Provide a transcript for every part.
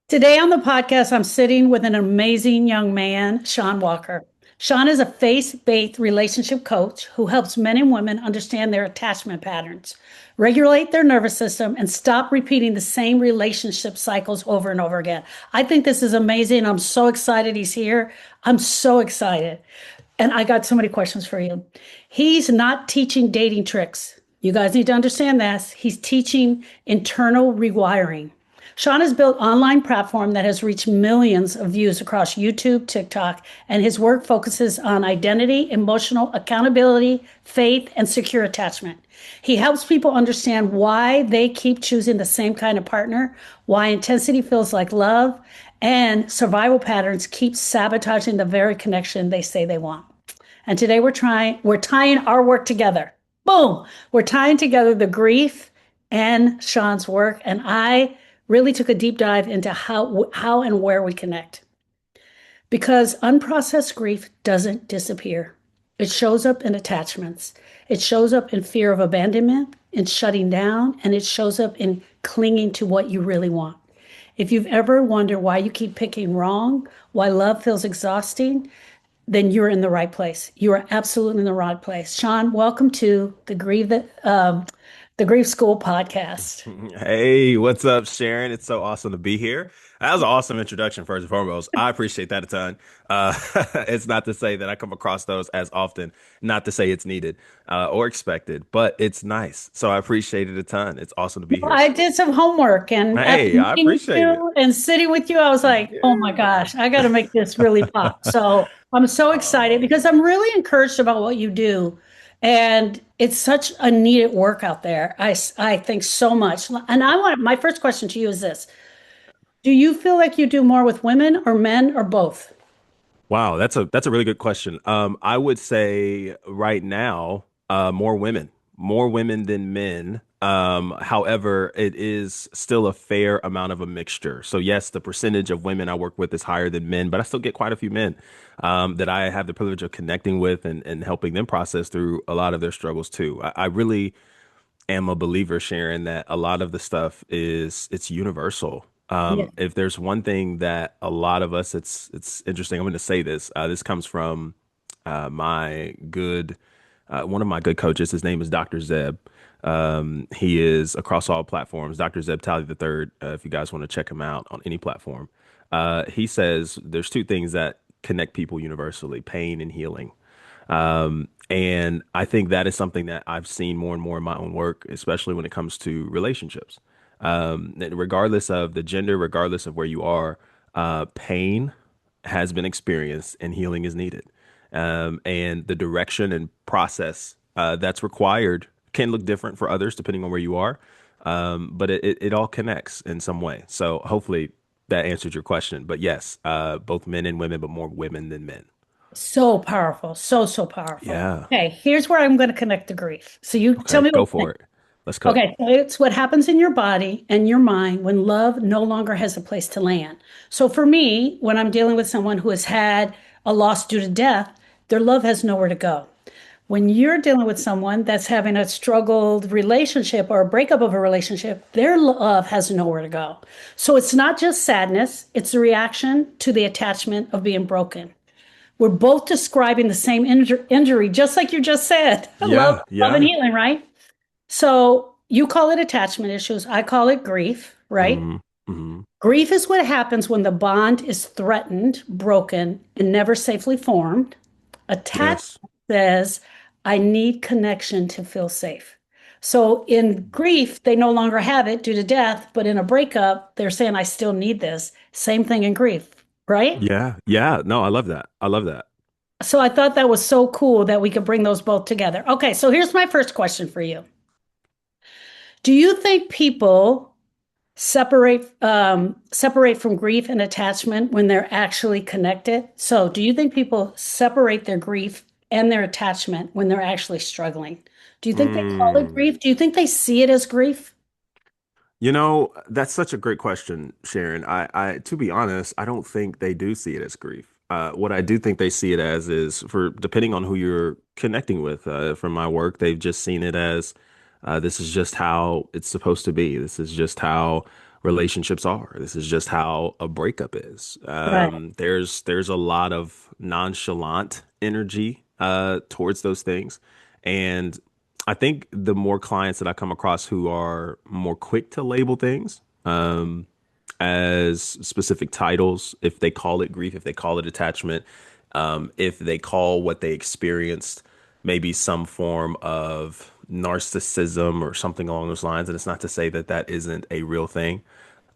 Today on the podcast, I'm sitting with an amazing young man, Sean Walker. Sean is a faith-based relationship coach who helps men and women understand their attachment patterns, regulate their nervous system, and stop repeating the same relationship cycles over and over again. I think this is amazing. I'm so excited he's here. I'm so excited. And I got so many questions for you. He's not teaching dating tricks. You guys need to understand this. He's teaching internal rewiring. Sean has built an online platform that has reached millions of views across YouTube, TikTok, and his work focuses on identity, emotional accountability, faith, and secure attachment. He helps people understand why they keep choosing the same kind of partner, why intensity feels like love, and survival patterns keep sabotaging the very connection they say they want. And today we're tying our work together. Boom! We're tying together the grief and Sean's work, and I really took a deep dive into how and where we connect. Because unprocessed grief doesn't disappear. It shows up in attachments. It shows up in fear of abandonment, in shutting down, and it shows up in clinging to what you really want. If you've ever wondered why you keep picking wrong, why love feels exhausting, then you're in the right place. You are absolutely in the right place. Sean, welcome to the Grief School podcast. Hey, what's up, Sharon? It's so awesome to be here. That was an awesome introduction, first and foremost. I appreciate that a ton. Uh, it's not to say that I come across those as often, not to say it's needed or expected, but it's nice. So I appreciate it a ton. It's awesome to be here. I did some homework, and after Hey, I meeting with appreciate it. you and sitting with you, I was like, oh my Yeah. gosh, I got to make this really pop. So I'm so excited Oh, because I'm really encouraged about what you do. And it's such a needed work out there. I think so much. And my first question to you is this. Do you feel like you do more with women or men or both? wow, that's a really good question. I would say right now, more women than men. However, it is still a fair amount of a mixture. So yes, the percentage of women I work with is higher than men, but I still get quite a few men that I have the privilege of connecting with and helping them process through a lot of their struggles too. I really am a believer, Sharon, that a lot of the stuff it's universal. Yeah. If there's one thing that a lot of us, it's interesting. I'm going to say this. This comes from my good one of my good coaches. His name is Dr. Zeb. He is across all platforms. Dr. Zeb Tally the third. If you guys want to check him out on any platform, he says there's two things that connect people universally: pain and healing. And I think that is something that I've seen more and more in my own work, especially when it comes to relationships. And regardless of the gender, regardless of where you are, pain has been experienced and healing is needed. And the direction and process that's required can look different for others depending on where you are. But it all connects in some way. So hopefully that answered your question. But yes, both men and women, but more women than men. So powerful. So powerful. Yeah. Okay, here's where I'm going to connect the grief. So you tell Okay, me what go you think. for it. Let's cook. Okay, so it's what happens in your body and your mind when love no longer has a place to land. So for me, when I'm dealing with someone who has had a loss due to death, their love has nowhere to go. When you're dealing with someone that's having a struggled relationship or a breakup of a relationship, their love has nowhere to go. So it's not just sadness, it's a reaction to the attachment of being broken. We're both describing the same injury, just like you just said. Love, Yeah, love and yeah. healing, right? So you call it attachment issues. I call it grief, right? Hmm. Hmm. Grief is what happens when the bond is threatened, broken, and never safely formed. Attachment Yes. says, I need connection to feel safe. So in grief, they no longer have it due to death, but in a breakup, they're saying, I still need this. Same thing in grief, right? Yeah, yeah. No, I love that. I love that. So I thought that was so cool that we could bring those both together. Okay, so here's my first question for you. Do you think people separate from grief and attachment when they're actually connected? So, do you think people separate their grief and their attachment when they're actually struggling? Do you think they call it Mm. grief? Do you think they see it as grief? That's such a great question, Sharon. To be honest, I don't think they do see it as grief. What I do think they see it as is for depending on who you're connecting with. From my work, they've just seen it as this is just how it's supposed to be. This is just how relationships are. This is just how a breakup is. Right. There's a lot of nonchalant energy towards those things, and I think the more clients that I come across who are more quick to label things as specific titles, if they call it grief, if they call it attachment, if they call what they experienced maybe some form of narcissism or something along those lines. And it's not to say that that isn't a real thing.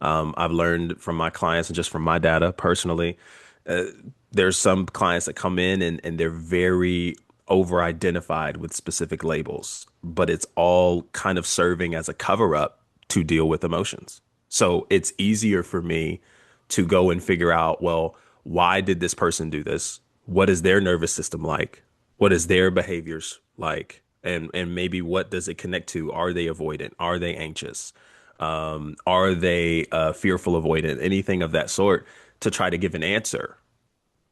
I've learned from my clients and just from my data personally, uh, there's some clients that come in and they're very over identified with specific labels, but it's all kind of serving as a cover up to deal with emotions. So it's easier for me to go and figure out, well, why did this person do this? What is their nervous system like? What is their behaviors like? And maybe what does it connect to? Are they avoidant? Are they anxious? Are they fearful avoidant? Anything of that sort to try to give an answer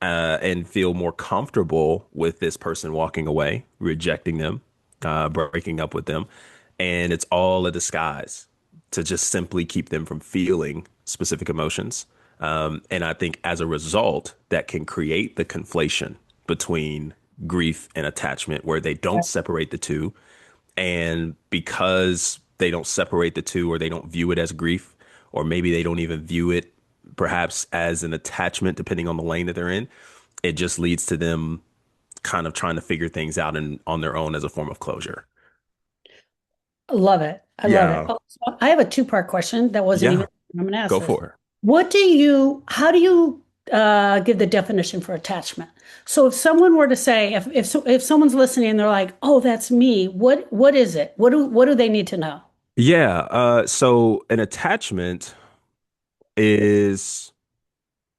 and feel more comfortable with this person walking away, rejecting them, breaking up with them. And it's all a disguise to just simply keep them from feeling specific emotions. And I think as a result, that can create the conflation between grief and attachment, where they don't separate the two. And because they don't separate the two, or they don't view it as grief, or maybe they don't even view it perhaps as an attachment, depending on the lane that they're in, it just leads to them kind of trying to figure things out on their own as a form of closure. I love it. I love it. Yeah. Oh, so I have a two-part question that wasn't even, Yeah. I'm going to ask Go this. for it. How do you give the definition for attachment? So if someone were to say, if someone's listening and they're like, oh, that's me, what is it? What do they need to know? Yeah. So an attachment is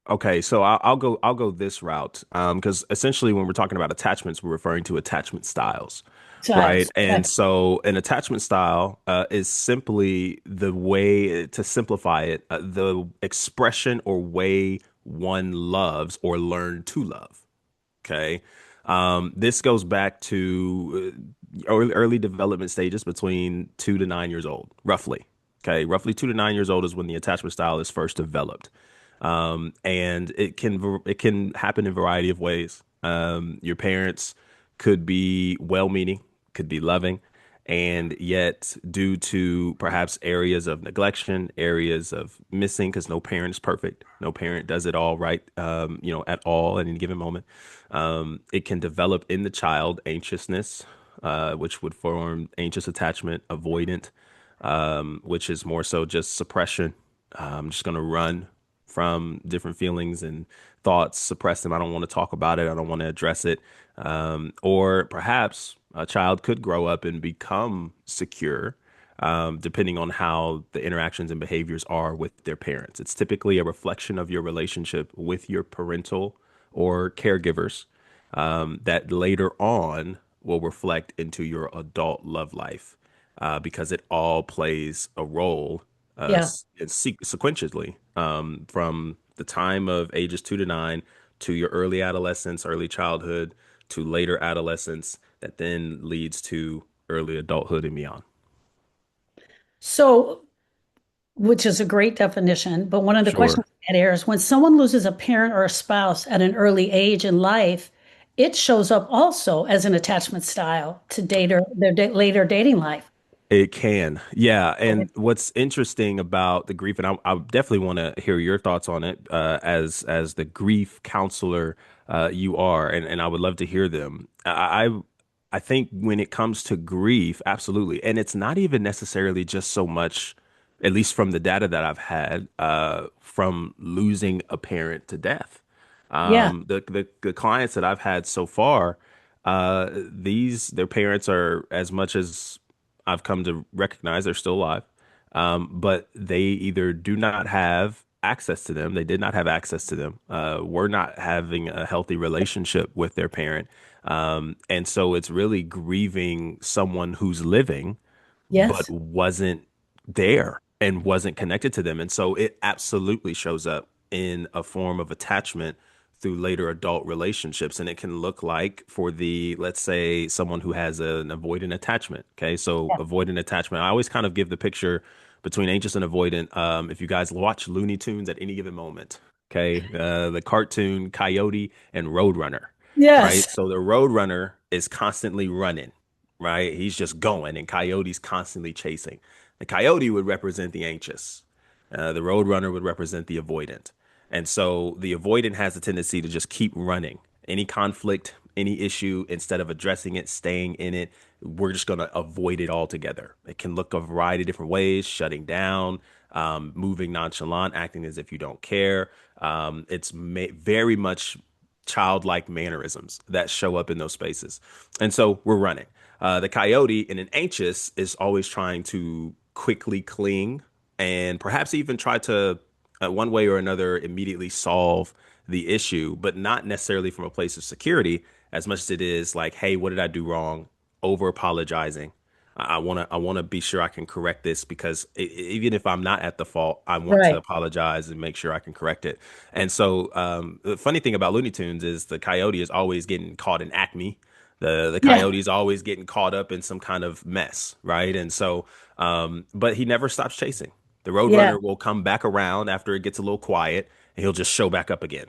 okay. So I'll go this route. Because essentially when we're talking about attachments, we're referring to attachment styles. Right. Styles. And Okay. so an attachment style is simply the way to simplify it, the expression or way one loves or learn to love. Okay. This goes back to early development stages between 2 to 9 years old, roughly. Okay. Roughly 2 to 9 years old is when the attachment style is first developed. And it can happen in a variety of ways. Your parents could be well-meaning, could be loving, and yet due to perhaps areas of neglection, areas of missing, because no parent is perfect, no parent does it all right, at all at any given moment. It can develop in the child anxiousness, which would form anxious attachment, avoidant, which is more so just suppression. I'm just going to run from different feelings and thoughts, suppress them. I don't want to talk about it. I don't want to address it. Or perhaps a child could grow up and become secure, depending on how the interactions and behaviors are with their parents. It's typically a reflection of your relationship with your parental or caregivers that later on will reflect into your adult love life because it all plays a role Yeah. sequentially from the time of ages 2 to 9 to your early adolescence, early childhood to later adolescence that then leads to early adulthood and beyond. So, which is a great definition, but one of the questions Sure. I had here is when someone loses a parent or a spouse at an early age in life, it shows up also as an attachment style to later dating life. It can. Yeah. And what's interesting about the grief, and I definitely want to hear your thoughts on it as the grief counselor you are, and I would love to hear them. I think when it comes to grief, absolutely. And it's not even necessarily just so much, at least from the data that I've had, from losing a parent to death. Yeah. The clients that I've had so far, their parents are, as much as I've come to recognize, they're still alive, but they either do not have access to them, they did not have access to them, were not having a healthy relationship with their parent, and so it's really grieving someone who's living but Yes. wasn't there and wasn't connected to them. And so it absolutely shows up in a form of attachment through later adult relationships. And it can look like for let's say, someone who has an avoidant attachment. Okay. So, Yeah. avoidant attachment, I always kind of give the picture between anxious and avoidant. If you guys watch Looney Tunes at any given moment, okay, the cartoon Coyote and Roadrunner, right? Yes. So the Roadrunner is constantly running, right? He's just going, and Coyote's constantly chasing. The Coyote would represent the anxious. The Roadrunner would represent the avoidant. And so the avoidant has a tendency to just keep running. Any conflict, any issue, instead of addressing it, staying in it, we're just going to avoid it altogether. It can look a variety of different ways: shutting down, moving nonchalant, acting as if you don't care. Very much childlike mannerisms that show up in those spaces. And so we're running. The coyote in an anxious is always trying to quickly cling and perhaps even try to, one way or another, immediately solve the issue, but not necessarily from a place of security as much as it is like, hey, what did I do wrong? Over apologizing. I want to be sure I can correct this because even if I'm not at the fault, I want to Right. apologize and make sure I can correct it. And so the funny thing about Looney Tunes is the coyote is always getting caught in acme. The Yeah. coyote is always getting caught up in some kind of mess, right? And so, but he never stops chasing. The Yeah. Roadrunner will come back around after it gets a little quiet, and he'll just show back up again,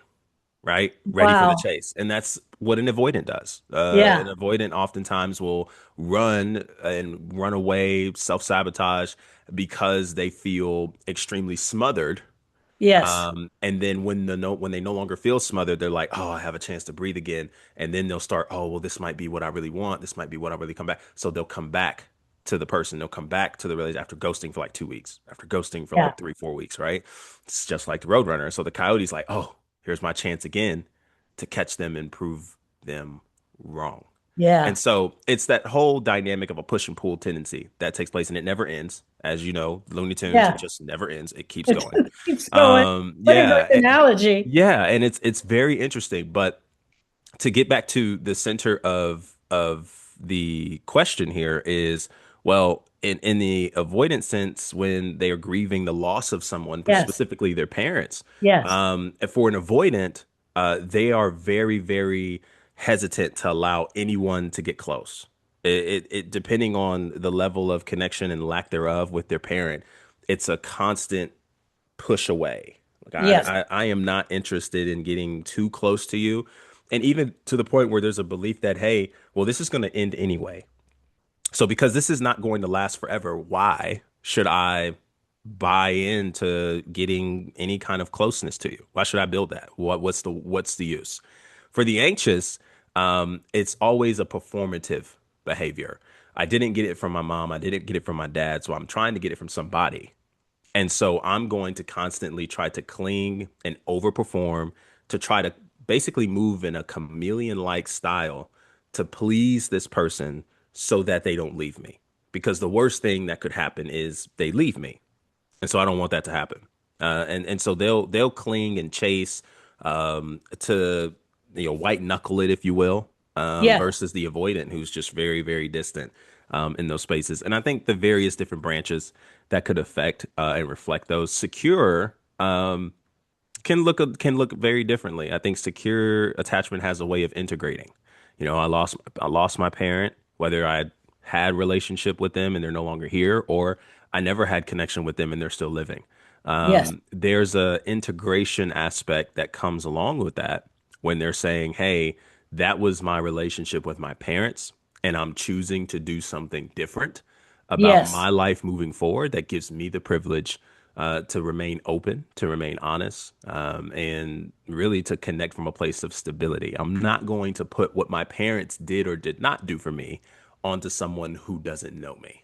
right? Ready for the Wow. chase. And that's what an avoidant does. An Yeah. avoidant oftentimes will run and run away, self-sabotage because they feel extremely smothered. Yes. And then when they no longer feel smothered, they're like, "Oh, I have a chance to breathe again." And then they'll start, "Oh, well, this might be what I really want. This might be what I really come back." So they'll come back to the person. They'll come back to the relationship after ghosting for like 2 weeks, after ghosting for Yeah. like 3, 4 weeks, right? It's just like the Roadrunner. So the coyote's like, "Oh, here's my chance again to catch them and prove them wrong." And Yeah. so it's that whole dynamic of a push and pull tendency that takes place, and it never ends. As you know, Looney Tunes, it Yeah. just never ends. It keeps It going. keeps going. What a great Yeah, analogy. yeah, and it's very interesting. But to get back to the center of the question here is, well, in the avoidance sense, when they are grieving the loss of someone, but Yes. specifically their parents, Yes. for an avoidant, they are very, very hesitant to allow anyone to get close. It depending on the level of connection and lack thereof with their parent, it's a constant push away. Like Yes. I am not interested in getting too close to you. And even to the point where there's a belief that, hey, well, this is going to end anyway. So because this is not going to last forever, why should I buy into getting any kind of closeness to you? Why should I build that? What's the use? For the anxious, it's always a performative behavior. I didn't get it from my mom. I didn't get it from my dad. So I'm trying to get it from somebody. And so I'm going to constantly try to cling and overperform to try to basically move in a chameleon-like style to please this person so that they don't leave me. Because the worst thing that could happen is they leave me. And so I don't want that to happen. And so they'll cling and chase to white knuckle it, if you will, Yes. versus the avoidant who's just very very distant in those spaces. And I think the various different branches that could affect and reflect those secure can look very differently. I think secure attachment has a way of integrating. I lost my parent, whether I had relationship with them and they're no longer here, or I never had connection with them and they're still living. Yes. There's a integration aspect that comes along with that when they're saying, "Hey, that was my relationship with my parents, and I'm choosing to do something different about Yes. my life moving forward that gives me the privilege to remain open, to remain honest, and really to connect from a place of stability. I'm not going to put what my parents did or did not do for me onto someone who doesn't know me.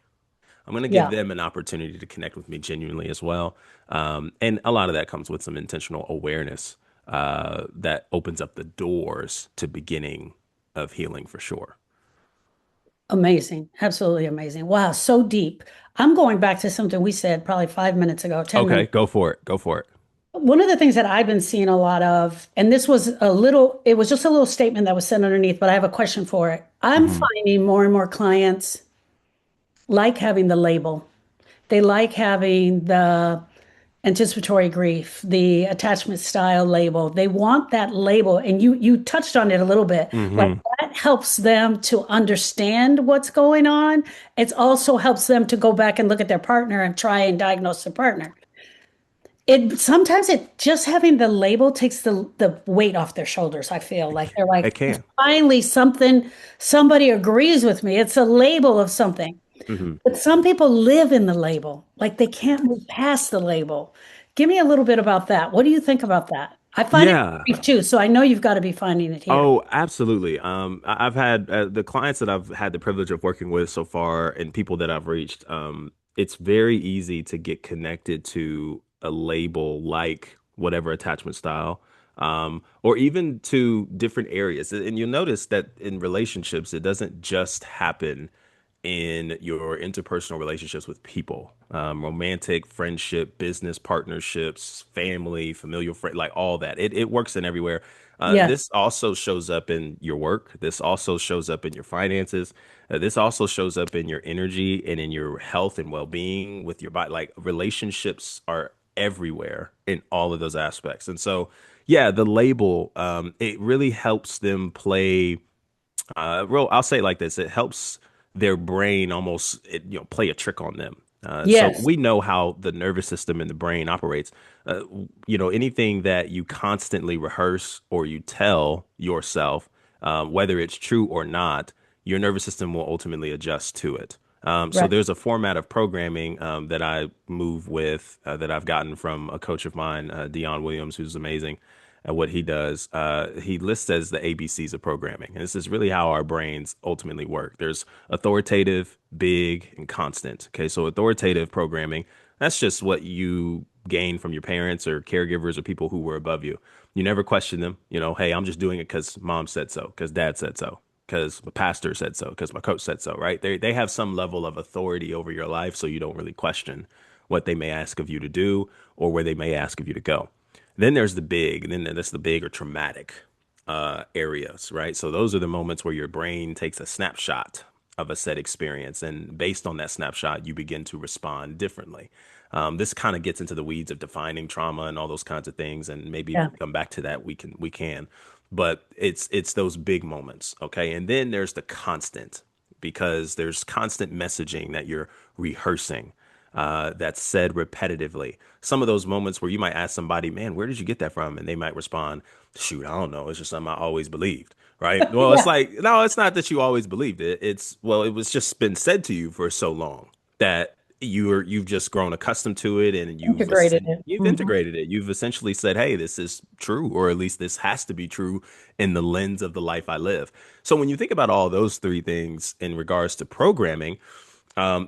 I'm going to give Yeah. them an opportunity to connect with me genuinely as well." And a lot of that comes with some intentional awareness that opens up the doors to beginning of healing for sure. Amazing. Absolutely amazing. Wow. So deep. I'm going back to something we said probably 5 minutes ago, 10 Okay, minutes. go for it. Go for it. One of the things that I've been seeing a lot of, and it was just a little statement that was said underneath, but I have a question for it. I'm Hmm. finding more and more clients like having the label. They like having the Anticipatory grief, the attachment style label. They want that label, and you touched on it a little bit. Like Hmm. that helps them to understand what's going on. It also helps them to go back and look at their partner and try and diagnose their partner. It sometimes it just having the label takes the weight off their shoulders. I feel It like can. they're It like, can. finally something, somebody agrees with me. It's a label of something. Hmm. But some people live in the label, like they can't move past the label. Give me a little bit about that. What do you think about that? I find it Yeah. grief too, so I know you've got to be finding it here. Oh, absolutely. I've had the clients that I've had the privilege of working with so far and people that I've reached. It's very easy to get connected to a label like whatever attachment style, or even to different areas. And you'll notice that in relationships, it doesn't just happen in your interpersonal relationships with people, romantic, friendship, business partnerships, family, familial friend, like all that. It works in everywhere. Yes, This also shows up in your work. This also shows up in your finances. This also shows up in your energy and in your health and well-being with your body. Like relationships are everywhere in all of those aspects. And so, yeah, the label, it really helps them play I'll say it like this: it helps their brain almost, play a trick on them. So yes, we know how the nervous system and the brain operates. Uh, Anything that you constantly rehearse or you tell yourself, whether it's true or not, your nervous system will ultimately adjust to it. So right. there's a format of programming that I move with that I've gotten from a coach of mine, Dion Williams, who's amazing at what he does. He lists as the ABCs of programming. And this is really how our brains ultimately work. There's authoritative, big, and constant. Okay, so authoritative programming, that's just what you gain from your parents or caregivers or people who were above you. You never question them. Hey, I'm just doing it because mom said so, because dad said so, because my pastor said so, because my coach said so, right? They have some level of authority over your life, so you don't really question what they may ask of you to do or where they may ask of you to go. Then there's the big, and then that's the big or traumatic areas, right? So those are the moments where your brain takes a snapshot of a set experience, and based on that snapshot, you begin to respond differently. This kind of gets into the weeds of defining trauma and all those kinds of things, and maybe if Yeah, we come back to that, we can. But it's those big moments, okay? And then there's the constant, because there's constant messaging that you're rehearsing that's said repetitively. Some of those moments where you might ask somebody, man, where did you get that from? And they might respond, shoot, I don't know. It's just something I always believed. Right. Well, it's yeah, like, no, it's not that you always believed it. Well, it was just been said to you for so long that you've just grown accustomed to it, and integrated it. you've Mhm. integrated it. You've essentially said, hey, this is true, or at least this has to be true in the lens of the life I live. So when you think about all those three things in regards to programming,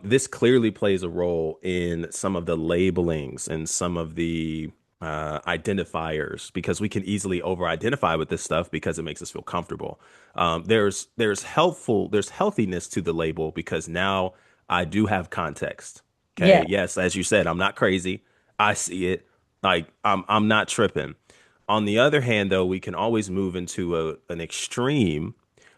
this clearly plays a role in some of the labelings and some of the identifiers, because we can easily over-identify with this stuff because it makes us feel comfortable. There's healthiness to the label because now I do have context. Yeah, Okay, yes, as you said, I'm not crazy. I see it. Like I'm not tripping. On the other hand, though, we can always move into an extreme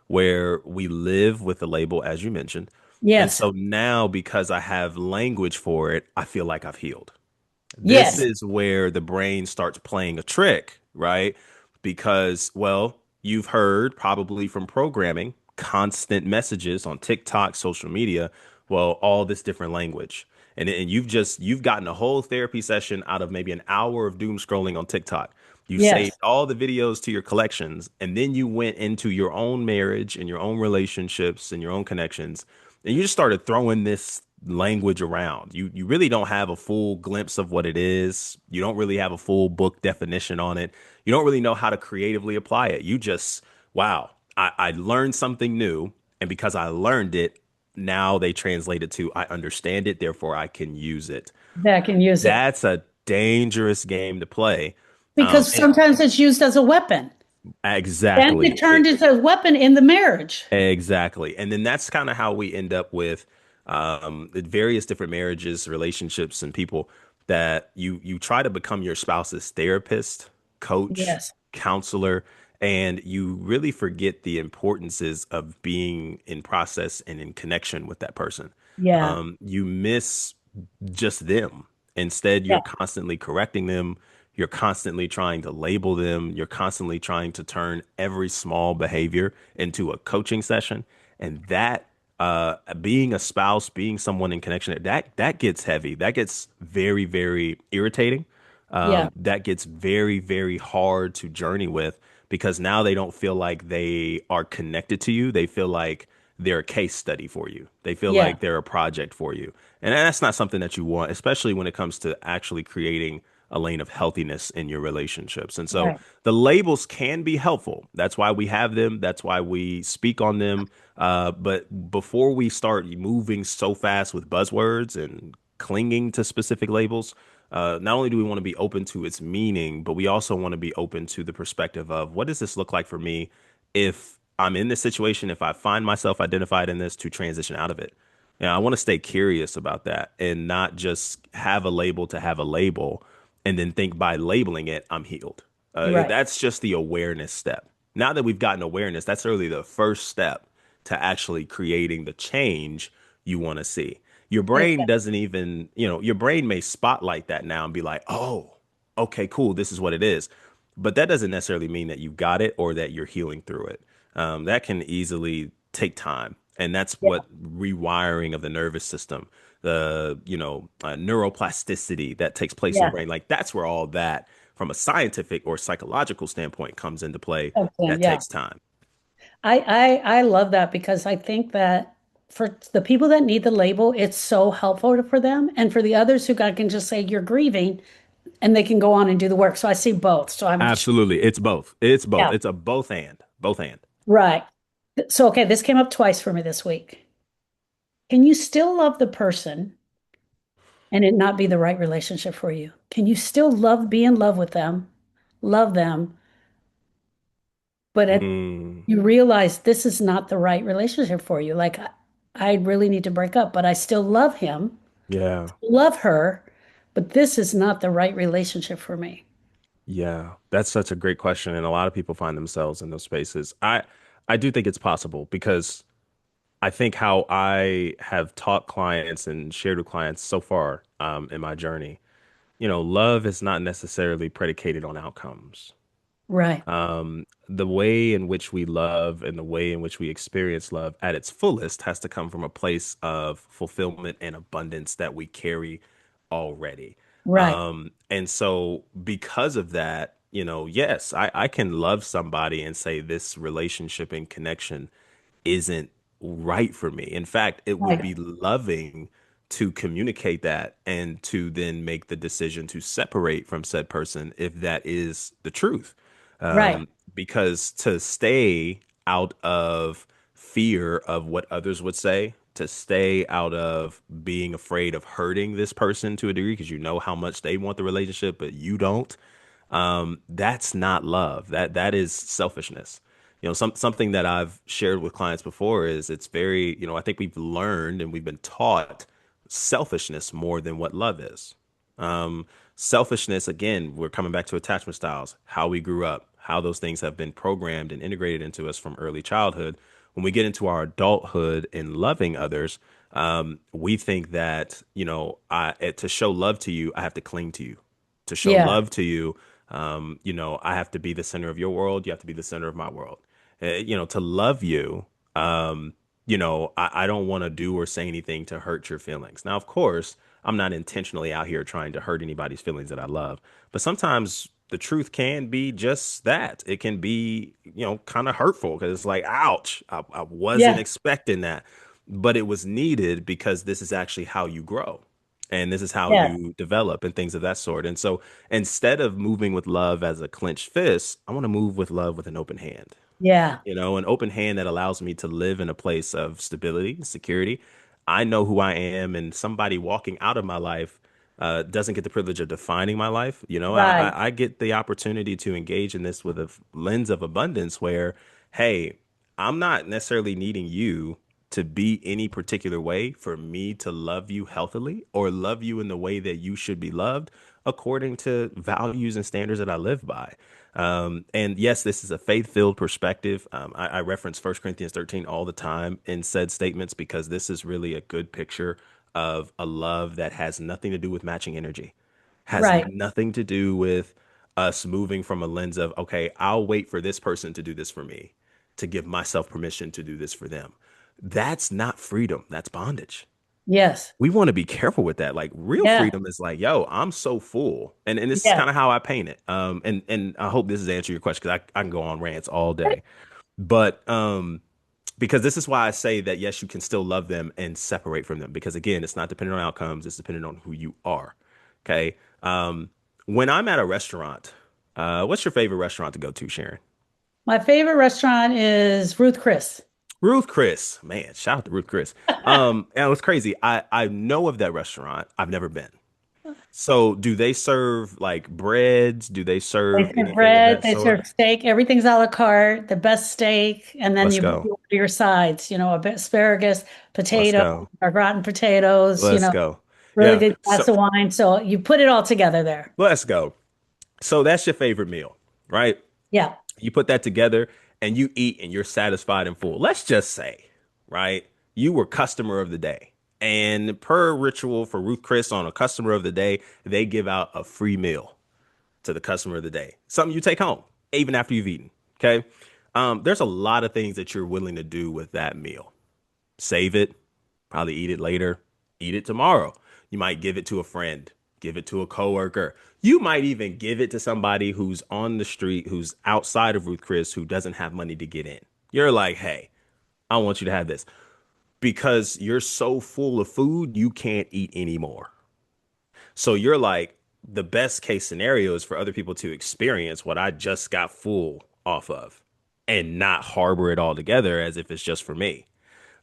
where we live with the label, as you mentioned. And yes, so now, because I have language for it, I feel like I've healed. This yes, is where the brain starts playing a trick, right? Because, well, you've heard probably from programming constant messages on TikTok, social media, well, all this different language. And you've gotten a whole therapy session out of maybe an hour of doom scrolling on TikTok. You yes, saved all the videos to your collections, and then you went into your own marriage and your own relationships and your own connections, and you just started throwing this language around. You really don't have a full glimpse of what it is. You don't really have a full book definition on it. You don't really know how to creatively apply it. You just, wow, I learned something new. And because I learned it, now they translate it to I understand it, therefore I can use it. that can use it. That's a dangerous game to play. Because And sometimes it's used as a weapon. Then it exactly. turned into a weapon in the marriage. Exactly. And then that's kind of how we end up with the various different marriages, relationships, and people that you try to become your spouse's therapist, coach, Yes, counselor, and you really forget the importances of being in process and in connection with that person. yeah, You miss just them. Instead, Yeah. you're constantly correcting them. You're constantly trying to label them. You're constantly trying to turn every small behavior into a coaching session. And that, being a spouse, being someone in connection, that gets heavy. That gets very, very irritating. Yeah. That gets very, very hard to journey with because now they don't feel like they are connected to you. They feel like they're a case study for you. They feel Yeah. like they're a project for you. And that's not something that you want, especially when it comes to actually creating a lane of healthiness in your relationships. And so Right. the labels can be helpful. That's why we have them. That's why we speak on them. But before we start moving so fast with buzzwords and clinging to specific labels, not only do we want to be open to its meaning, but we also want to be open to the perspective of what does this look like for me if I'm in this situation, if I find myself identified in this to transition out of it. And I want to stay curious about that and not just have a label to have a label and then think by labeling it, I'm healed. Right. That's just the awareness step. Now that we've gotten awareness, that's really the first step to actually creating the change you want to see. Your brain Exactly. doesn't even, your brain may spotlight that now and be like, oh, okay, cool, this is what it is. But that doesn't necessarily mean that you got it or that you're healing through it. That can easily take time. And that's Yeah. what rewiring of the nervous system, the, neuroplasticity that takes place in the Yeah. brain, like that's where all that from a scientific or psychological standpoint comes into play. Okay. That Yeah. takes time. I love that because I think that for the people that need the label, it's so helpful for them. And for the others who can just say you're grieving and they can go on and do the work. So I see both. So I'm Absolutely. It's both. It's both. yeah, It's a both and, both and. right. So okay, this came up twice for me this week. Can you still love the person and it not be the right relationship for you? Can you still be in love with them, love them, but Mm, you realize this is not the right relationship for you? Like I really need to break up, but I still love him, yeah. love her, but this is not the right relationship for me. Yeah. That's such a great question. And a lot of people find themselves in those spaces. I do think it's possible because I think how I have taught clients and shared with clients so far in my journey, love is not necessarily predicated on outcomes. Right. The way in which we love and the way in which we experience love at its fullest has to come from a place of fulfillment and abundance that we carry already. Right. And so, because of that, yes, I can love somebody and say this relationship and connection isn't right for me. In fact, it would Right. be loving to communicate that and to then make the decision to separate from said person if that is the truth. Right. Because to stay out of fear of what others would say, to stay out of being afraid of hurting this person to a degree because you know how much they want the relationship, but you don't, that's not love. That is selfishness. Something that I've shared with clients before is it's very, I think we've learned and we've been taught selfishness more than what love is. Selfishness, again, we're coming back to attachment styles, how we grew up, how those things have been programmed and integrated into us from early childhood. When we get into our adulthood and loving others, we think that, to show love to you, I have to cling to you. To show Yeah. love to you, I have to be the center of your world. You have to be the center of my world. To love you, I don't want to do or say anything to hurt your feelings. Now, of course, I'm not intentionally out here trying to hurt anybody's feelings that I love, but sometimes the truth can be just that. It can be, kind of hurtful because it's like, ouch, I wasn't Yeah. expecting that, but it was needed because this is actually how you grow. And this is how Yeah. you develop and things of that sort. And so instead of moving with love as a clenched fist, I want to move with love with an open hand. Yeah. An open hand that allows me to live in a place of stability and security. I know who I am, and somebody walking out of my life doesn't get the privilege of defining my life. Right. I get the opportunity to engage in this with a lens of abundance where, hey, I'm not necessarily needing you to be any particular way for me to love you healthily or love you in the way that you should be loved according to values and standards that I live by. And yes, this is a faith-filled perspective. I reference 1 Corinthians 13 all the time in said statements because this is really a good picture of a love that has nothing to do with matching energy, has Right. nothing to do with us moving from a lens of, okay, I'll wait for this person to do this for me, to give myself permission to do this for them. That's not freedom, that's bondage. Yes. We want to be careful with that. Like real Yeah. freedom is like, yo, I'm so full. And this is Yeah. kind of how I paint it. And I hope this is answer your question because I can go on rants all day. But because this is why I say that yes, you can still love them and separate from them. Because again, it's not dependent on outcomes, it's dependent on who you are. Okay. When I'm at a restaurant, what's your favorite restaurant to go to, Sharon? My favorite restaurant is Ruth Chris. Ruth Chris. Man, shout out to Ruth Chris. And it was crazy. I know of that restaurant. I've never been. So do they serve like breads? Do they They serve serve anything of bread, that they sort? serve steak, everything's a la carte, the best steak, and then Let's you go. order your sides, a bit asparagus, Let's potato, go. or gratin potatoes, Let's go. really Yeah. good glass So of wine. So you put it all together there. let's go. So that's your favorite meal, right? Yeah. You put that together and you eat and you're satisfied and full. Let's just say, right? You were customer of the day. And per ritual for Ruth Chris on a customer of the day, they give out a free meal to the customer of the day. Something you take home, even after you've eaten. Okay. There's a lot of things that you're willing to do with that meal. Save it, probably eat it later, eat it tomorrow. You might give it to a friend, give it to a coworker. You might even give it to somebody who's on the street, who's outside of Ruth Chris, who doesn't have money to get in. You're like, hey, I want you to have this because you're so full of food, you can't eat anymore. So you're like, the best case scenario is for other people to experience what I just got full off of and not harbor it all together as if it's just for me.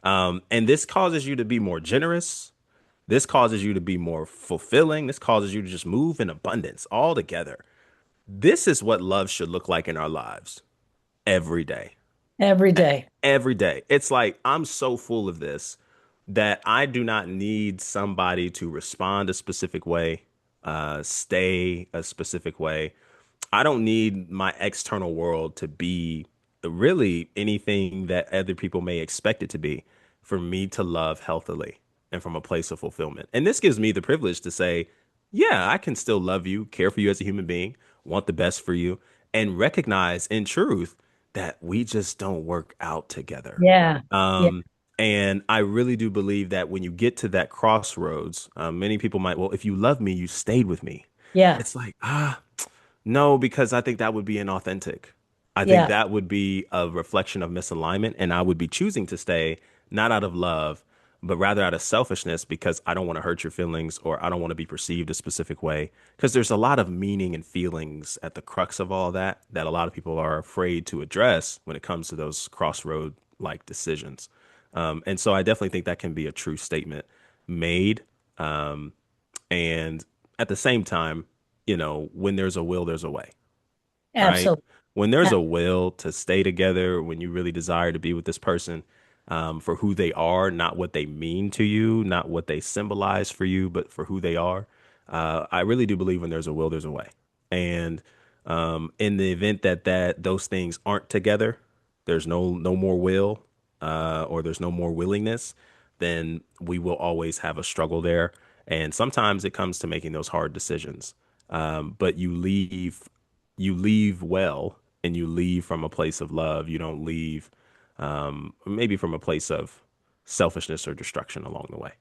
And this causes you to be more generous. This causes you to be more fulfilling. This causes you to just move in abundance all together. This is what love should look like in our lives every day. Every day. Every day. It's like I'm so full of this that I do not need somebody to respond a specific way, stay a specific way. I don't need my external world to be really anything that other people may expect it to be for me to love healthily and from a place of fulfillment. And this gives me the privilege to say, yeah, I can still love you, care for you as a human being, want the best for you, and recognize in truth that we just don't work out together. Yeah. Yeah. Um, and I really do believe that when you get to that crossroads, many people might, well, if you love me, you stayed with me. Yeah. It's like, no, because I think that would be inauthentic. I think Yeah. that would be a reflection of misalignment, and I would be choosing to stay not out of love, but rather out of selfishness because I don't want to hurt your feelings or I don't want to be perceived a specific way. Because there's a lot of meaning and feelings at the crux of all that that a lot of people are afraid to address when it comes to those crossroad like decisions. And so I definitely think that can be a true statement made. Um, and at the same time, when there's a will, there's a way, right? Absolutely. When there's Yeah. a will to stay together, when you really desire to be with this person for who they are, not what they mean to you, not what they symbolize for you, but for who they are, I really do believe when there's a will, there's a way. And in the event that those things aren't together, there's no more will, or there's no more willingness, then we will always have a struggle there. And sometimes it comes to making those hard decisions. But you leave well and you leave from a place of love. You don't leave maybe from a place of selfishness or destruction along the way.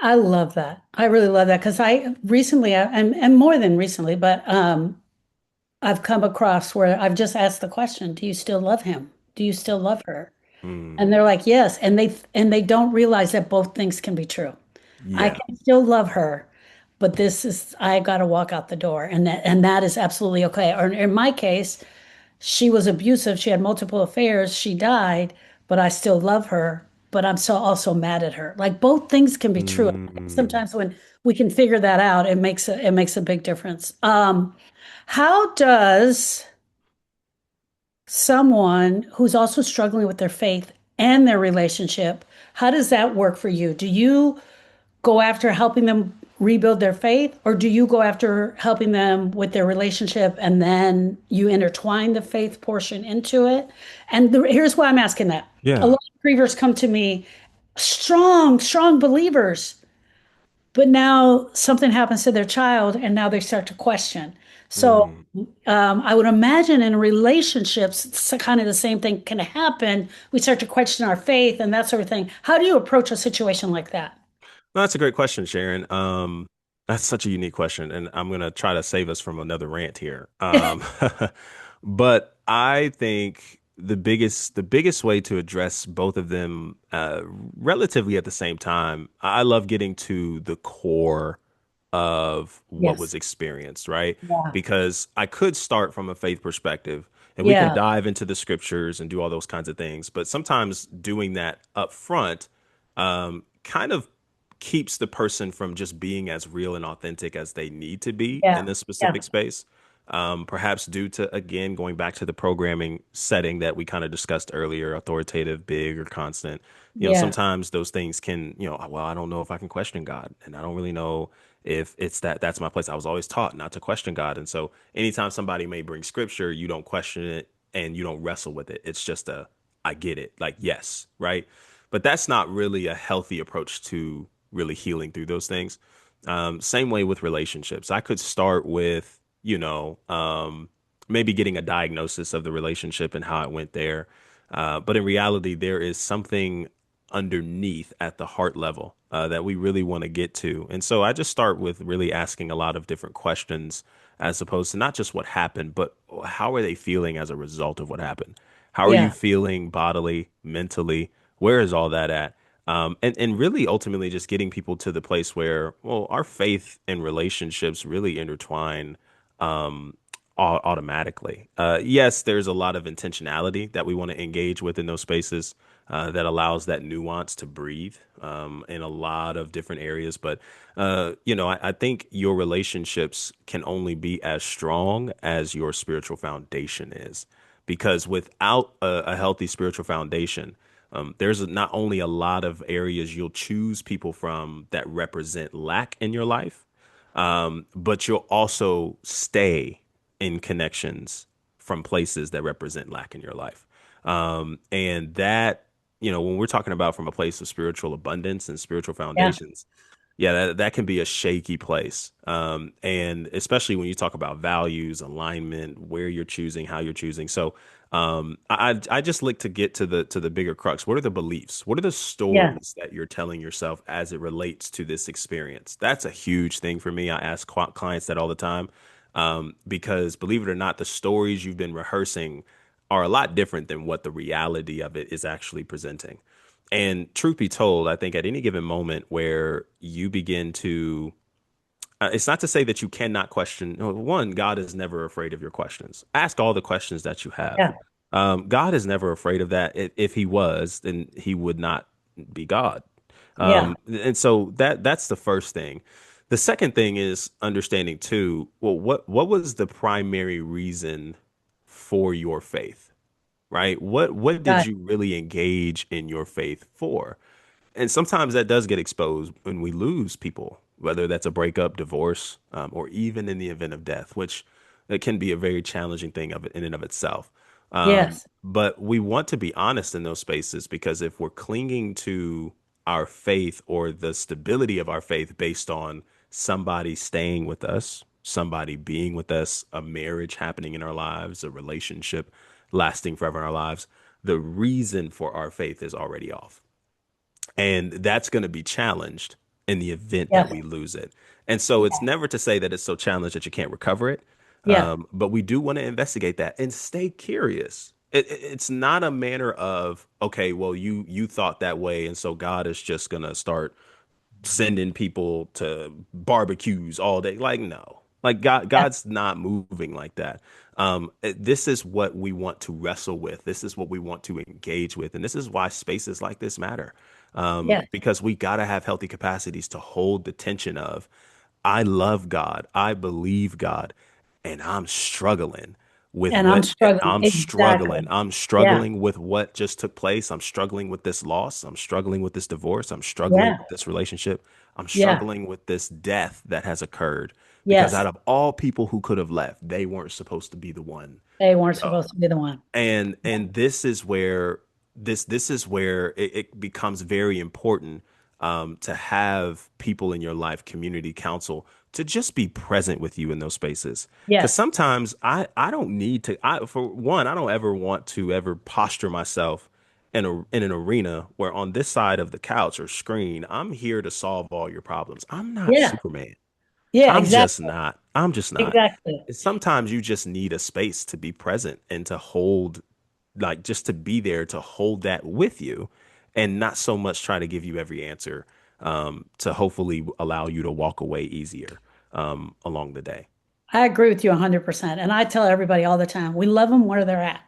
I love that. I really love that because I recently, and more than recently, but I've come across where I've just asked the question, do you still love him? Do you still love her? And Mm, they're like, yes. And they don't realize that both things can be true. I yeah. can still love her, but I got to walk out the door. And that is absolutely okay. Or in my case, she was abusive. She had multiple affairs. She died, but I still love her, but I'm so also mad at her. Like both things can be true. Mm, Sometimes when we can figure that out, it makes a big difference. How does someone who's also struggling with their faith and their relationship, how does that work for you? Do you go after helping them rebuild their faith, or do you go after helping them with their relationship and then you intertwine the faith portion into it? And here's why I'm asking that. A yeah. lot of grievers come to me strong, strong believers. But now something happens to their child and now they start to question. So Mm. I would imagine in relationships, it's kind of the same thing can happen. We start to question our faith and that sort of thing. How do you approach a situation like that? No, that's a great question, Sharon. That's such a unique question, and I'm gonna try to save us from another rant here. But I think the biggest way to address both of them relatively at the same time, I love getting to the core of what Yes. was experienced, right? Yeah. Because I could start from a faith perspective and we can Yeah. dive into the scriptures and do all those kinds of things. But sometimes doing that up front kind of keeps the person from just being as real and authentic as they need to be Yeah. in this Yeah. specific space. Perhaps due to, again, going back to the programming setting that we kind of discussed earlier, authoritative, big, or constant. Yeah. Sometimes those things can, well, I don't know if I can question God, and I don't really know if it's that's my place. I was always taught not to question God. And so anytime somebody may bring scripture, you don't question it and you don't wrestle with it. It's just I get it. Like, yes, right? But that's not really a healthy approach to really healing through those things. Same way with relationships. I could start with, maybe getting a diagnosis of the relationship and how it went there. But in reality, there is something underneath at the heart level that we really want to get to. And so I just start with really asking a lot of different questions as opposed to not just what happened, but how are they feeling as a result of what happened? How are you Yeah. feeling bodily, mentally? Where is all that at? And really ultimately just getting people to the place where, well, our faith and relationships really intertwine um, automatically. Yes, there's a lot of intentionality that we want to engage with in those spaces that allows that nuance to breathe in a lot of different areas. But, I think your relationships can only be as strong as your spiritual foundation is. Because without a healthy spiritual foundation, there's not only a lot of areas you'll choose people from that represent lack in your life, but you'll also stay in connections from places that represent lack in your life. And that, when we're talking about from a place of spiritual abundance and spiritual Yeah. foundations, yeah, that can be a shaky place. And especially when you talk about values, alignment, where you're choosing, how you're choosing. So I just like to get to the bigger crux. What are the beliefs? What are the Yeah. stories that you're telling yourself as it relates to this experience? That's a huge thing for me. I ask clients that all the time because believe it or not, the stories you've been rehearsing are a lot different than what the reality of it is actually presenting. And truth be told, I think at any given moment where you begin to, it's not to say that you cannot question. One, God is never afraid of your questions. Ask all the questions that you have. Yeah. God is never afraid of that. If he was, then he would not be God. Yeah. And so that's the first thing. The second thing is understanding too, well, what was the primary reason for your faith? Right? What did Got you really engage in your faith for? And sometimes that does get exposed when we lose people, whether that's a breakup, divorce, or even in the event of death, which it can be a very challenging thing of it in and of itself. Yes. But we want to be honest in those spaces because if we're clinging to our faith or the stability of our faith based on somebody staying with us, somebody being with us, a marriage happening in our lives, a relationship lasting forever in our lives, the reason for our faith is already off. And that's going to be challenged in the event that Yes. we lose it. And so it's never to say that it's so challenged that you can't recover it. Yeah. But we do want to investigate that and stay curious. It's not a manner of, okay, well, you thought that way, and so God is just gonna start sending people to barbecues all day. Like, no, like Yeah. God's not moving like that. This is what we want to wrestle with. This is what we want to engage with. And this is why spaces like this matter. Yeah. Because we got to have healthy capacities to hold the tension of, I love God, I believe God, and I'm struggling with And I'm what struggling. Exactly. I'm Yeah. struggling with what just took place. I'm struggling with this loss. I'm struggling with this divorce. I'm struggling Yeah. with this relationship. I'm Yeah. struggling with this death that has occurred because Yes. out of all people who could have left, they weren't supposed to be the one They to weren't go. supposed to be the one. And this is where this is where it becomes very important to have people in your life, community council, to just be present with you in those spaces. Because Yes. sometimes I don't need to. For one, I don't ever want to ever posture myself in an arena where on this side of the couch or screen, I'm here to solve all your problems. I'm not Yeah. Superman. Yeah, I'm just exactly. not. I'm just not. Exactly. Sometimes you just need a space to be present and to hold, like just to be there to hold that with you and not so much try to give you every answer to hopefully allow you to walk away easier along the day. I agree with you 100%. And I tell everybody all the time, we love them where they're at.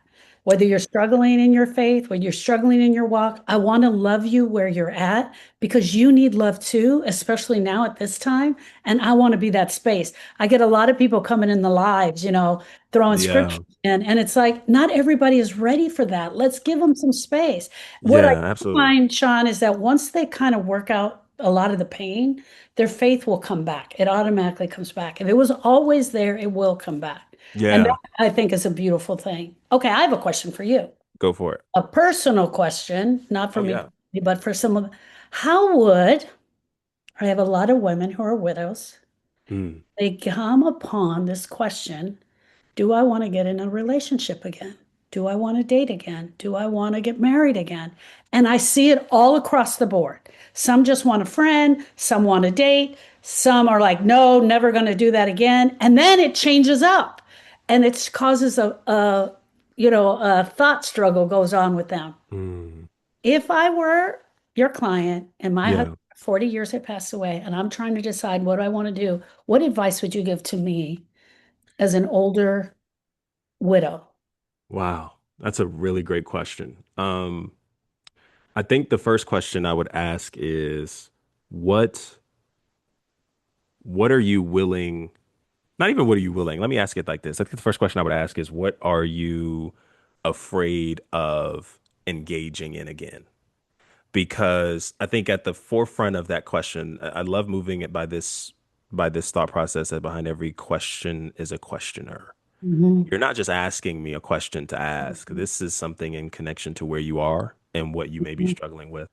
Whether you're struggling in your faith, whether you're struggling in your walk, I want to love you where you're at because you need love too, especially now at this time. And I want to be that space. I get a lot of people coming in the lives, throwing Yeah. scripture in, and it's like, not everybody is ready for that. Let's give them some space. What I Yeah, absolutely. find, Sean, is that once they kind of work out a lot of the pain, their faith will come back. It automatically comes back. If it was always there, it will come back. And that Yeah, I think is a beautiful thing. Okay, I have a question for you. go for it. A personal question, not for Oh me, yeah. but for some of how would I have a lot of women who are widows. Mm, They come upon this question. Do I want to get in a relationship again? Do I want to date again? Do I want to get married again? And I see it all across the board. Some just want a friend, some want to date, some are like, no, never going to do that again. And then it changes up and it causes a thought struggle goes on with them. mm, If I were your client and my husband, yeah. 40 years had passed away, and I'm trying to decide what I want to do, what advice would you give to me as an older widow? Wow. That's a really great question. I think the first question I would ask is what what are you willing, not even what are you willing? Let me ask it like this. I think the first question I would ask is what are you afraid of engaging in again? Because I think at the forefront of that question, I love moving it by this thought process that behind every question is a questioner. Mhm. You're not just asking me a question to ask. This is something in connection to where you are and what you may be Mhm. struggling with.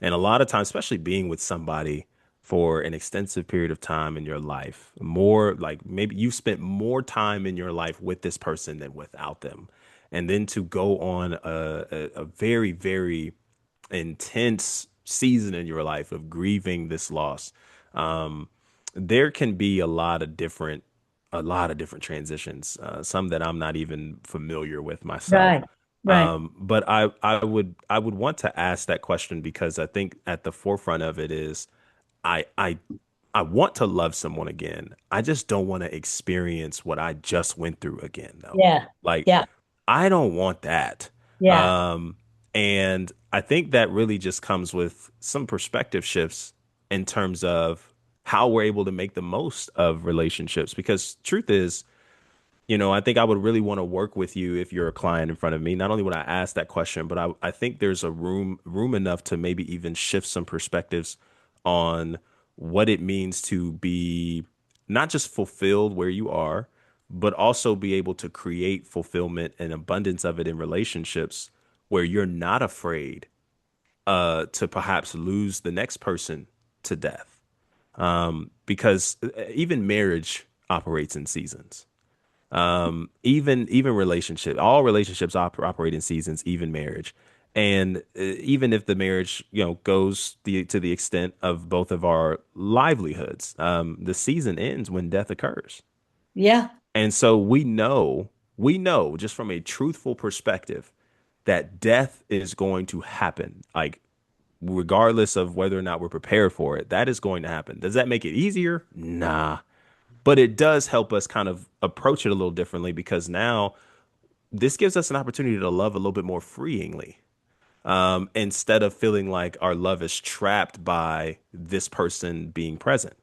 And a lot of times, especially being with somebody for an extensive period of time in your life, more like maybe you've spent more time in your life with this person than without them. And then to go on a very, very intense season in your life of grieving this loss, um, there can be a lot of different transitions, some that I'm not even familiar with myself. Right, right. But I would want to ask that question because I think at the forefront of it is I I I want to love someone again. I just don't want to experience what I just went through again, though. Yeah, Like yeah, I don't want that. yeah, Um, and I think that really just comes with some perspective shifts in terms of how we're able to make the most of relationships. Because truth is, I think I would really want to work with you if you're a client in front of me. Not only would I ask that question, but I think there's a room enough to maybe even shift some perspectives on what it means to be not just fulfilled where you are, but also be able to create fulfillment and abundance of it in relationships where you're not afraid to perhaps lose the next person to death. Because even marriage operates in seasons, even relationship, all relationships operate in seasons, even marriage. And even if the marriage, goes to the extent of both of our livelihoods, the season ends when death occurs. yeah, And so we know just from a truthful perspective that death is going to happen. Like regardless of whether or not we're prepared for it, that is going to happen. Does that make it easier? Nah, but it does help us kind of approach it a little differently because now this gives us an opportunity to love a little bit more freeingly, instead of feeling like our love is trapped by this person being present.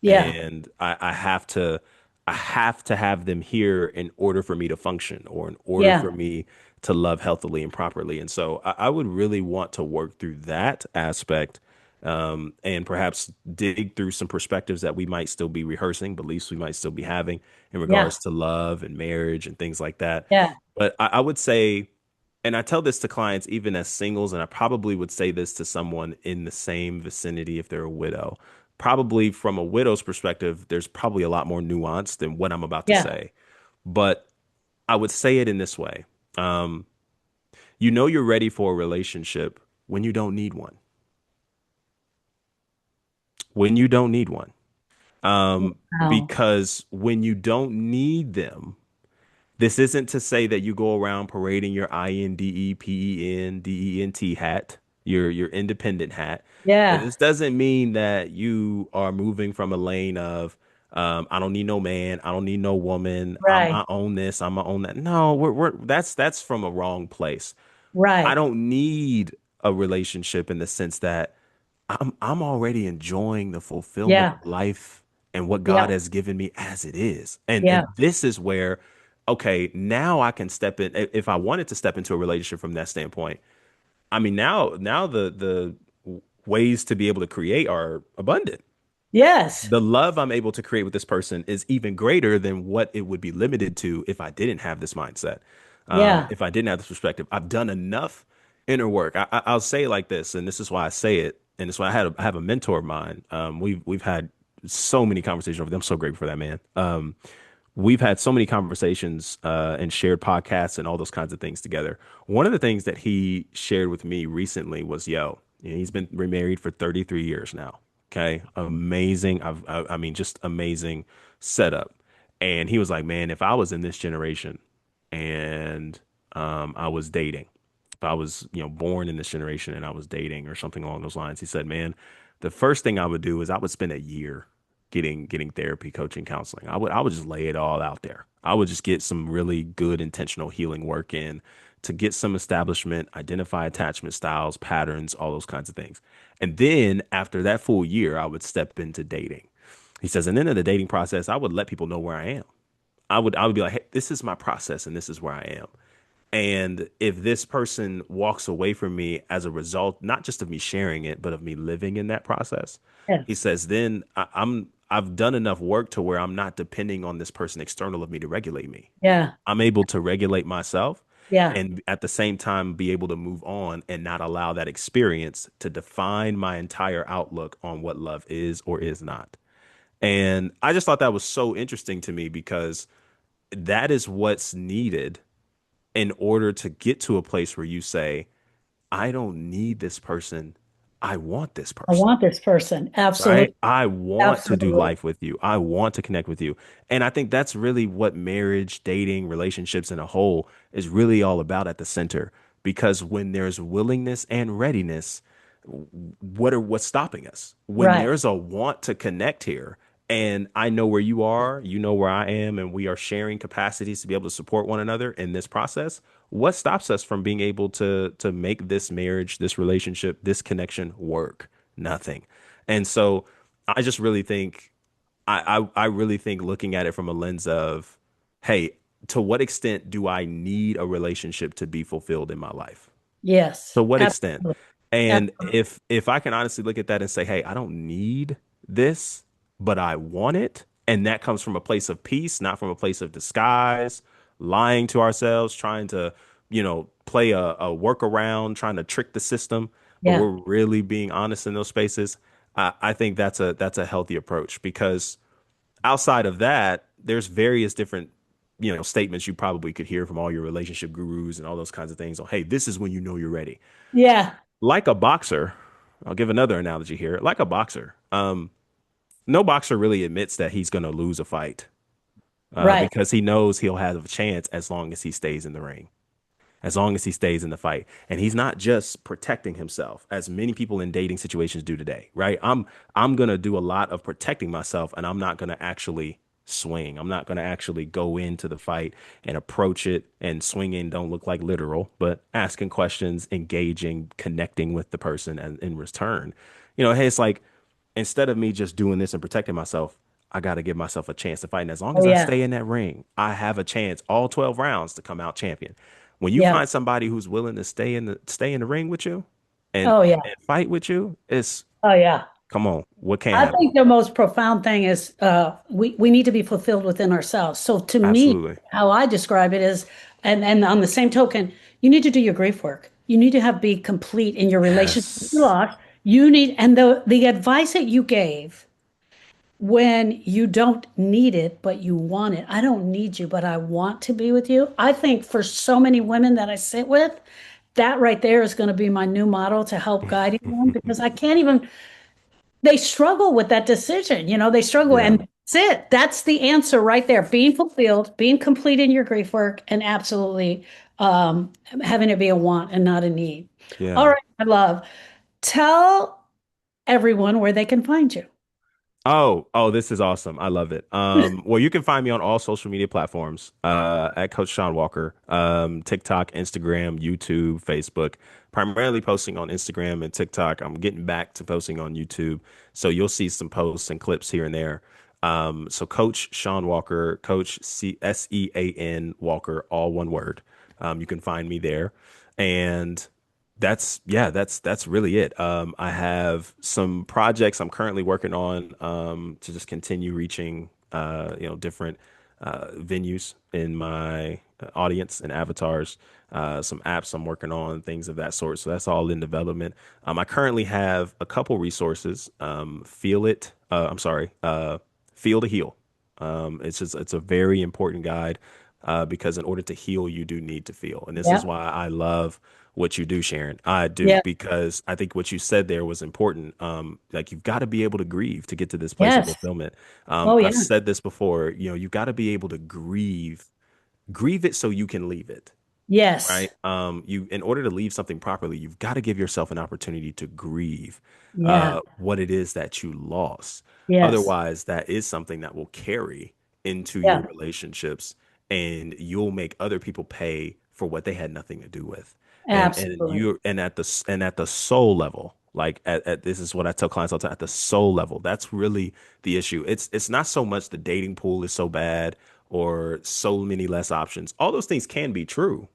yeah, And I have to have them here in order for me to function or in order yeah, for me to love healthily and properly. And so I would really want to work through that aspect, and perhaps dig through some perspectives that we might still be rehearsing, beliefs we might still be having in yeah, regards to love and marriage and things like that. yeah, But I would say, and I tell this to clients even as singles, and I probably would say this to someone in the same vicinity if they're a widow. Probably from a widow's perspective, there's probably a lot more nuance than what I'm about to Yeah. say. But I would say it in this way. Um, you know you're ready for a relationship when you don't need one. When you don't need one. Wow. Because when you don't need them, this isn't to say that you go around parading your INDEPENDENT hat, your independent hat. Yeah. This doesn't mean that you are moving from a lane of I don't need no man, I don't need no woman, Right. I own this, I'm gonna own that. No, we're that's from a wrong place. I Right. don't need a relationship in the sense that I'm already enjoying the fulfillment Yeah. of life and what God Yeah. has given me as it is. And Yeah. this is where, okay, now I can step in if I wanted to step into a relationship from that standpoint. I mean, now the ways to be able to create are abundant. Yes. The love I'm able to create with this person is even greater than what it would be limited to if I didn't have this mindset. Yeah. If I didn't have this perspective, I've done enough inner work. I'll say it like this, and this is why I say it, and it's why I have a mentor of mine. We've had so many conversations over them. I'm so grateful for that man. We've had so many conversations and shared podcasts and all those kinds of things together. One of the things that he shared with me recently was, yo, you know, he's been remarried for 33 years now. Okay, amazing. I mean, just amazing setup. And he was like, man, if I was in this generation and I was dating, if I was, you know, born in this generation and I was dating or something along those lines, he said, man, the first thing I would do is I would spend a year getting therapy, coaching, counseling. I would just lay it all out there. I would just get some really good intentional healing work in to get some establishment, identify attachment styles, patterns, all those kinds of things. And then after that full year, I would step into dating. He says, and then in the dating process, I would let people know where I am. I would be like, hey, this is my process and this is where I am. And if this person walks away from me as a result, not just of me sharing it, but of me living in that process, Yeah. he says, then I've done enough work to where I'm not depending on this person external of me to regulate me. Yeah. I'm able to regulate myself Yeah. and at the same time be able to move on and not allow that experience to define my entire outlook on what love is or is not. And I just thought that was so interesting to me because that is what's needed in order to get to a place where you say, I don't need this person. I want this I person, want this person. right? Absolutely. I want to do Absolutely. life with you. I want to connect with you. And I think that's really what marriage, dating, relationships in a whole is really all about at the center. Because when there's willingness and readiness, what's stopping us? When Right. there's a want to connect here, and I know where you are, you know where I am, and we are sharing capacities to be able to support one another in this process. What stops us from being able to make this marriage, this relationship, this connection work? Nothing. And so I just really think I really think looking at it from a lens of, hey, to what extent do I need a relationship to be fulfilled in my life? Yes. To what extent? Absolutely. And Absolutely. if I can honestly look at that and say, hey, I don't need this, but I want it, and that comes from a place of peace, not from a place of disguise, lying to ourselves, trying to, you know, play a workaround, trying to trick the system, but Yeah. we're really being honest in those spaces. I think that's a healthy approach because outside of that, there's various different, you know, statements you probably could hear from all your relationship gurus and all those kinds of things. Oh, hey, this is when you know you're ready. Yeah. Like a boxer, I'll give another analogy here. Like a boxer, no boxer really admits that he's going to lose a fight Right. because he knows he'll have a chance as long as he stays in the ring, as long as he stays in the fight. And he's not just protecting himself, as many people in dating situations do today, right? I'm gonna do a lot of protecting myself, and I'm not gonna actually swing. I'm not gonna actually go into the fight and approach it and swinging don't look like literal, but asking questions, engaging, connecting with the person and in return. You know, hey, it's like instead of me just doing this and protecting myself, I got to give myself a chance to fight. And as long Oh, as I yeah. stay in that ring, I have a chance all 12 rounds to come out champion. When you Yeah. find somebody who's willing to stay in the ring with you Oh, yeah. and fight with you, it's Oh, yeah. come on, what can't I happen? think the most profound thing is we need to be fulfilled within ourselves. So to me, Absolutely. how I describe it is And on the same token, you need to do your grief work. You need to be complete in your relationship with your Yes. loss. You need, and the advice that you gave when you don't need it, but you want it. I don't need you, but I want to be with you. I think for so many women that I sit with, that right there is going to be my new model to help guiding them because I can't even, they struggle with that decision. They struggle. Yeah. And that's it. That's the answer right there. Being fulfilled, being complete in your grief work, and absolutely having it be a want and not a need. All Yeah. right, my love. Tell everyone where they can find you. Oh, this is awesome. I love it. Well, you can find me on all social media platforms, at Coach Sean Walker, TikTok, Instagram, YouTube, Facebook, primarily posting on Instagram and TikTok. I'm getting back to posting on YouTube. So you'll see some posts and clips here and there. So Coach Sean Walker, Coach Sean Walker, all one word. You can find me there. And that's really it. I have some projects I'm currently working on, to just continue reaching different venues in my audience and avatars. Some apps I'm working on, things of that sort. So that's all in development. I currently have a couple resources. Feel to Heal. It's a very important guide, because in order to heal, you do need to feel, and this is Yeah. why I love what you do, Sharon. I do Yeah. because I think what you said there was important. Like you've got to be able to grieve to get to this place of Yes. fulfillment. Oh, I've yeah. said this before. You've got to be able to grieve it so you can leave it. Yes. Right. In order to leave something properly, you've got to give yourself an opportunity to grieve, Yeah. what it is that you lost. Yes. Otherwise, that is something that will carry into your Yeah. relationships, and you'll make other people pay for what they had nothing to do with. Absolutely. And at the soul level, like at this is what I tell clients all the time, at the soul level, that's really the issue. It's not so much the dating pool is so bad or so many less options. All those things can be true,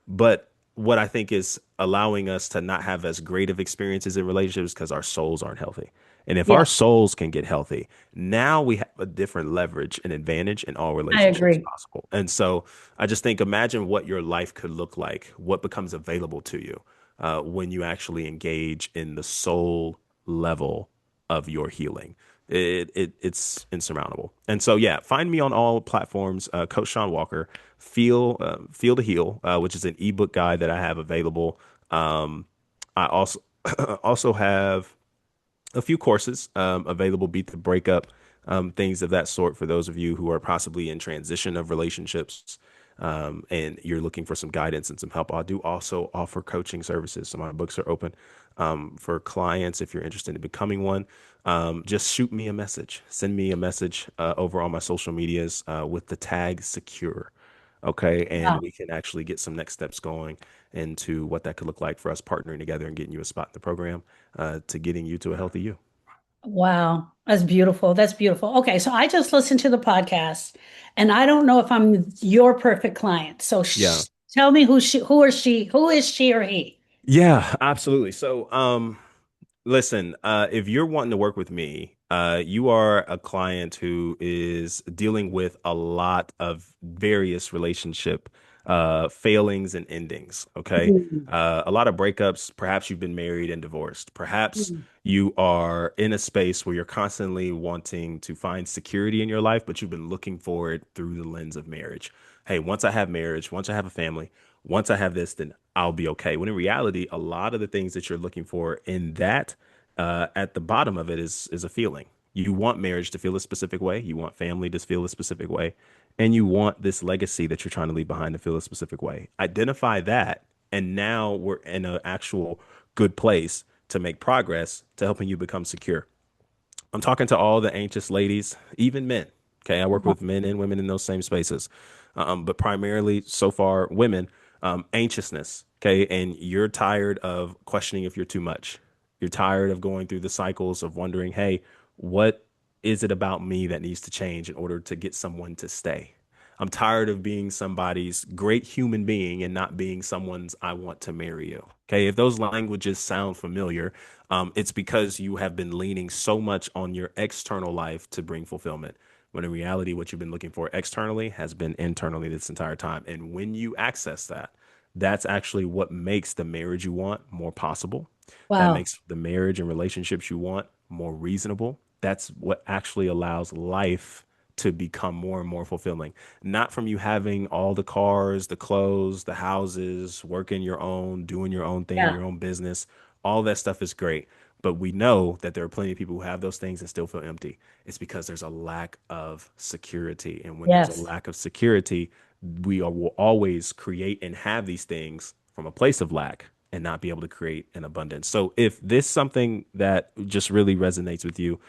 but what I think is allowing us to not have as great of experiences in relationships because our souls aren't healthy. And if our Yeah, souls can get healthy, now we have a different leverage and advantage in all I relationships agree. possible. And so I just think imagine what your life could look like, what becomes available to you, when you actually engage in the soul level of your healing. It's insurmountable. And so yeah, find me on all platforms, Coach Sean Walker. Feel to Heal, which is an ebook guide that I have available. I also also have a few courses available. Beat the Breakup, things of that sort for those of you who are possibly in transition of relationships, and you're looking for some guidance and some help. I do also offer coaching services, so my books are open for clients if you're interested in becoming one. Just shoot me a message, send me a message over on my social medias with the tag secure. Okay, and Wow. we can actually get some next steps going into what that could look like for us partnering together and getting you a spot in the program, to getting you to a healthy you. Wow. That's beautiful. That's beautiful. Okay, so I just listened to the podcast and I don't know if I'm your perfect client. So Yeah. tell me who is she or he? Yeah, absolutely. So, listen, if you're wanting to work with me, you are a client who is dealing with a lot of various relationship failings and endings. Okay. Mm, A lot of breakups. Perhaps you've been married and divorced. Perhaps mm, you are in a space where you're constantly wanting to find security in your life, but you've been looking for it through the lens of marriage. Hey, once I have marriage, once I have a family, once I have this, then I'll be okay. When in reality, a lot of the things that you're looking for in that, at the bottom of it is a feeling. You want marriage to feel a specific way. You want family to feel a specific way. And you want this legacy that you're trying to leave behind to feel a specific way. Identify that. And now we're in an actual good place to make progress to helping you become secure. I'm talking to all the anxious ladies, even men. Okay, I work with men and women in those same spaces, but primarily so far women. Anxiousness. Okay, and you're tired of questioning if you're too much. You're tired of going through the cycles of wondering, hey, what is it about me that needs to change in order to get someone to stay? I'm tired of being somebody's great human being and not being someone's I want to marry you. Okay, if those languages sound familiar, it's because you have been leaning so much on your external life to bring fulfillment. when in reality, what you've been looking for externally has been internally this entire time. And when you access that, that's actually what makes the marriage you want more possible. That Wow. makes the marriage and relationships you want more reasonable. That's what actually allows life to become more and more fulfilling. Not from you having all the cars, the clothes, the houses, working your own, doing your own thing, Yeah. your own business. All that stuff is great. But we know that there are plenty of people who have those things and still feel empty. It's because there's a lack of security. And when there's a Yes. lack of security, will always create and have these things from a place of lack and not be able to create an abundance. So if this something that just really resonates with you,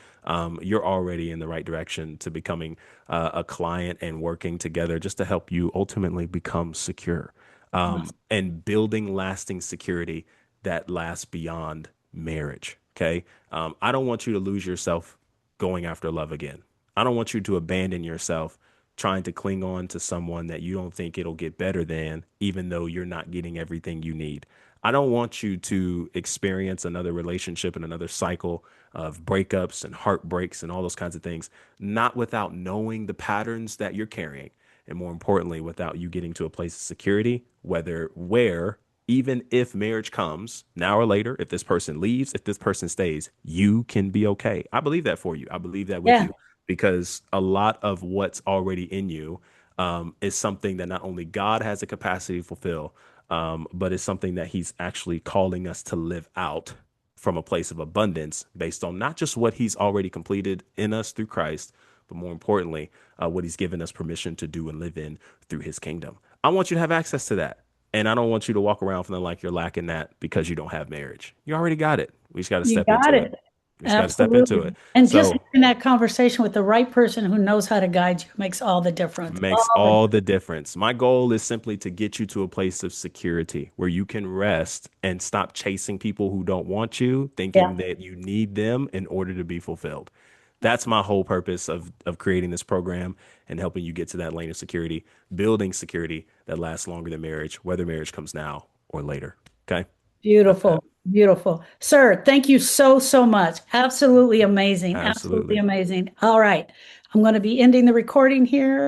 you're already in the right direction to becoming a client and working together just to help you ultimately become secure, Awesome. and building lasting security that lasts beyond marriage. Okay. I don't want you to lose yourself going after love again. I don't want you to abandon yourself trying to cling on to someone that you don't think it'll get better than, even though you're not getting everything you need. I don't want you to experience another relationship and another cycle of breakups and heartbreaks and all those kinds of things, not without knowing the patterns that you're carrying. And more importantly, without you getting to a place of security, where even if marriage comes now or later, if this person leaves, if this person stays, you can be okay. I believe that for you. I believe that with Yeah. you because a lot of what's already in you is something that not only God has the capacity to fulfill, but it's something that He's actually calling us to live out from a place of abundance based on not just what He's already completed in us through Christ, but more importantly, what He's given us permission to do and live in through His kingdom. I want you to have access to that. And I don't want you to walk around feeling like you're lacking that because you don't have marriage. You already got it. We just got to You step got into it. it. We just got to step into Absolutely. it. And just So having that conversation with the right person who knows how to guide you makes all the difference. makes All the all the difference. My goal is simply to get you to a place of security where you can rest and stop chasing people who don't want you, Yeah. thinking that you need them in order to be fulfilled. That's my whole purpose of creating this program and helping you get to that lane of security, building security that lasts longer than marriage, whether marriage comes now or later. Okay? That's that. Beautiful. Beautiful. Sir, thank you so, so much. Absolutely amazing. Absolutely Absolutely. amazing. All right. I'm going to be ending the recording here.